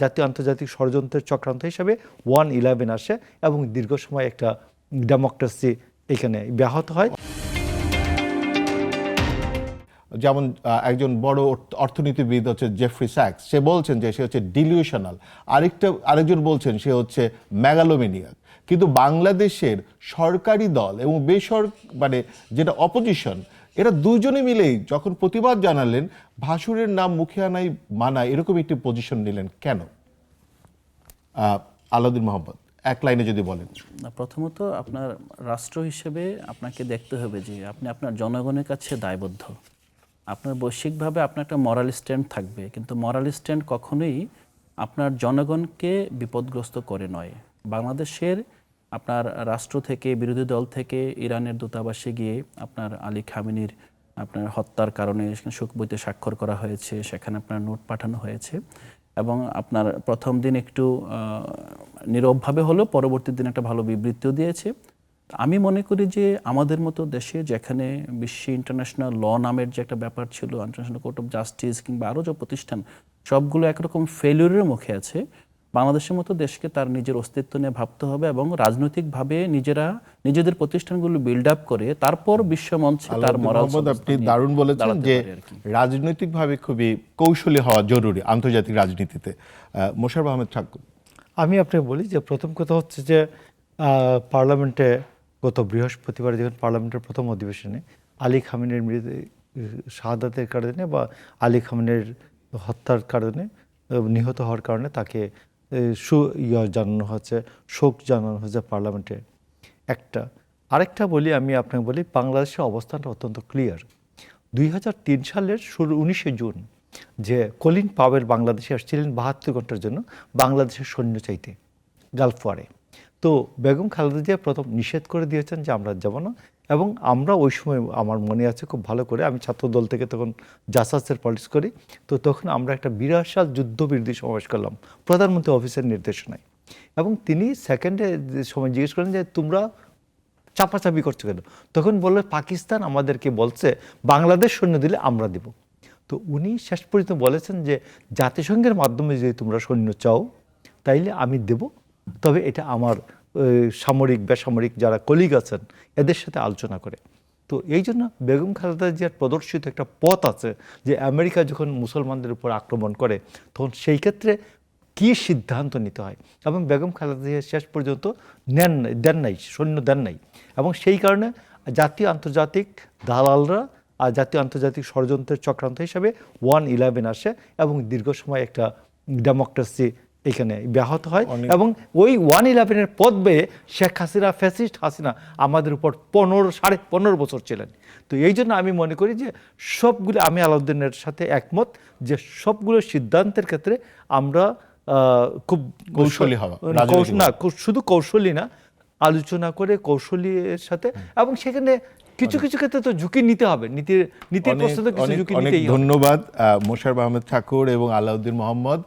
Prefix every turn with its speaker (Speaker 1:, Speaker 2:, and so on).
Speaker 1: জাতীয় আন্তর্জাতিক ষড়যন্ত্রের চক্রান্ত হিসাবে 1/11 আসে এবং দীর্ঘ সময় একটা ডেমোক্রেসি এখানে ব্যাহত হয়।
Speaker 2: যেমন একজন বড় অর্থনীতিবিদ হচ্ছে জেফ্রি স্যাক্স, সে বলছেন যে সে হচ্ছে ডিলিউশনাল, আরেকজন বলছেন সে হচ্ছে মেগালোমেনিয়াক। কিন্তু বাংলাদেশের সরকারি দল এবং মানে যেটা অপোজিশন, এরা দুজনে মিলেই যখন প্রতিবাদ জানালেন, ভাসুরের নাম মুখে আনাই মানায়, এরকম একটি পজিশন নিলেন কেন? আলাউদ্দিন মোহাম্মদ, এক লাইনে যদি বলেন।
Speaker 3: না, প্রথমত আপনার রাষ্ট্র হিসেবে আপনাকে দেখতে হবে যে আপনি আপনার জনগণের কাছে দায়বদ্ধ। আপনার বৈশ্বিকভাবে আপনার একটা মরাল স্ট্যান্ড থাকবে, কিন্তু মরাল স্ট্যান্ড কখনোই আপনার জনগণকে বিপদগ্রস্ত করে নয়। বাংলাদেশের আপনার রাষ্ট্র থেকে, বিরোধী দল থেকে ইরানের দূতাবাসে গিয়ে আপনার আলী খামেনির আপনার হত্যার কারণে শোক বইতে স্বাক্ষর করা হয়েছে, সেখানে আপনার নোট পাঠানো হয়েছে এবং আপনার প্রথম দিন একটু নীরবভাবে হলেও পরবর্তী দিন একটা ভালো বিবৃতিও দিয়েছে। আমি মনে করি যে আমাদের মতো দেশে, যেখানে বিশ্ব ইন্টারন্যাশনাল ল নামের যে একটা ব্যাপার ছিল, ইন্টারন্যাশনাল কোর্ট অফ জাস্টিস কিংবা আরও যে প্রতিষ্ঠান, সবগুলো একরকম ফেলিউরের মুখে আছে, বাংলাদেশের মতো দেশকে তার নিজের অস্তিত্ব নিয়ে ভাবতে হবে এবং রাজনৈতিকভাবে নিজেদের প্রতিষ্ঠানগুলো বিল্ড আপ করে তারপর বিশ্ব মঞ্চে তার মরাল।
Speaker 2: আপনি দারুণ বলেছেন যে রাজনৈতিকভাবে খুবই কৌশলী হওয়া জরুরি আন্তর্জাতিক রাজনীতিতে। মোশাররফ আহমেদ ঠাকুর,
Speaker 1: আমি আপনাকে বলি যে প্রথম কথা হচ্ছে যে পার্লামেন্টে গত বৃহস্পতিবার যখন পার্লামেন্টের প্রথম অধিবেশনে আলী খামেনির শাহাদাতের কারণে বা আলী খামেনির হত্যার কারণে, নিহত হওয়ার কারণে তাকে জানানো হচ্ছে, শোক জানানো হচ্ছে পার্লামেন্টে। আরেকটা বলি, আমি আপনাকে বলি, বাংলাদেশের অবস্থানটা অত্যন্ত ক্লিয়ার। 2003 সালের 19 জুন যে কলিন পাওয়েল বাংলাদেশে আসছিলেন 72 ঘন্টার জন্য বাংলাদেশের সৈন্য চাইতে গালফ ওয়ারে, তো বেগম খালেদা জিয়া প্রথম নিষেধ করে দিয়েছেন যে আমরা যাব না। এবং আমরা ওই সময়, আমার মনে আছে খুব ভালো করে, আমি ছাত্র দল থেকে তখন জাসাসের পলিটিক্স করি, তো তখন আমরা একটা বিরাট যুদ্ধবিরোধী সমাবেশ করলাম প্রধানমন্ত্রী অফিসের নির্দেশনায়। এবং তিনি সেকেন্ডে সময় জিজ্ঞেস করেন যে তোমরা চাপাচাপি করছো কেন? তখন বললো পাকিস্তান আমাদেরকে বলছে বাংলাদেশ সৈন্য দিলে আমরা দেব। তো উনি শেষ পর্যন্ত বলেছেন যে জাতিসংঘের মাধ্যমে যদি তোমরা সৈন্য চাও তাইলে আমি দেব, তবে এটা আমার সামরিক বেসামরিক যারা কলিগ আছেন এদের সাথে আলোচনা করে। তো এই জন্য বেগম খালেদা জিয়ার প্রদর্শিত একটা পথ আছে যে আমেরিকা যখন মুসলমানদের উপর আক্রমণ করে তখন সেই ক্ষেত্রে কী সিদ্ধান্ত নিতে হয়, এবং বেগম খালেদা জিয়া শেষ পর্যন্ত দেন নাই, সৈন্য দেন নাই। এবং সেই কারণে জাতীয় আন্তর্জাতিক দালালরা আর জাতীয় আন্তর্জাতিক ষড়যন্ত্রের চক্রান্ত হিসাবে 1/11 আসে এবং দীর্ঘ সময় একটা ডেমোক্রেসি এখানে ব্যাহত হয়। এবং ওই 1/11 পথ বেয়ে শেখ হাসিনা, ফ্যাসিস্ট হাসিনা আমাদের উপর 15.5 বছর ছিলেন। তো এই জন্য আমি মনে করি যে সবগুলো, আমি আলাউদ্দিনের সাথে একমত যে সবগুলো সিদ্ধান্তের ক্ষেত্রে আমরা খুব
Speaker 2: কৌশলী হওয়া,
Speaker 1: না শুধু কৌশলী না, আলোচনা করে কৌশলীর সাথে, এবং সেখানে কিছু কিছু ক্ষেত্রে তো ঝুঁকি নিতে হবে, নীতির প্রশ্নে তো কিছু ঝুঁকি নিতেই হবে।
Speaker 2: ধন্যবাদ মোশাররফ আহমেদ ঠাকুর এবং আলাউদ্দিন মোহাম্মদ।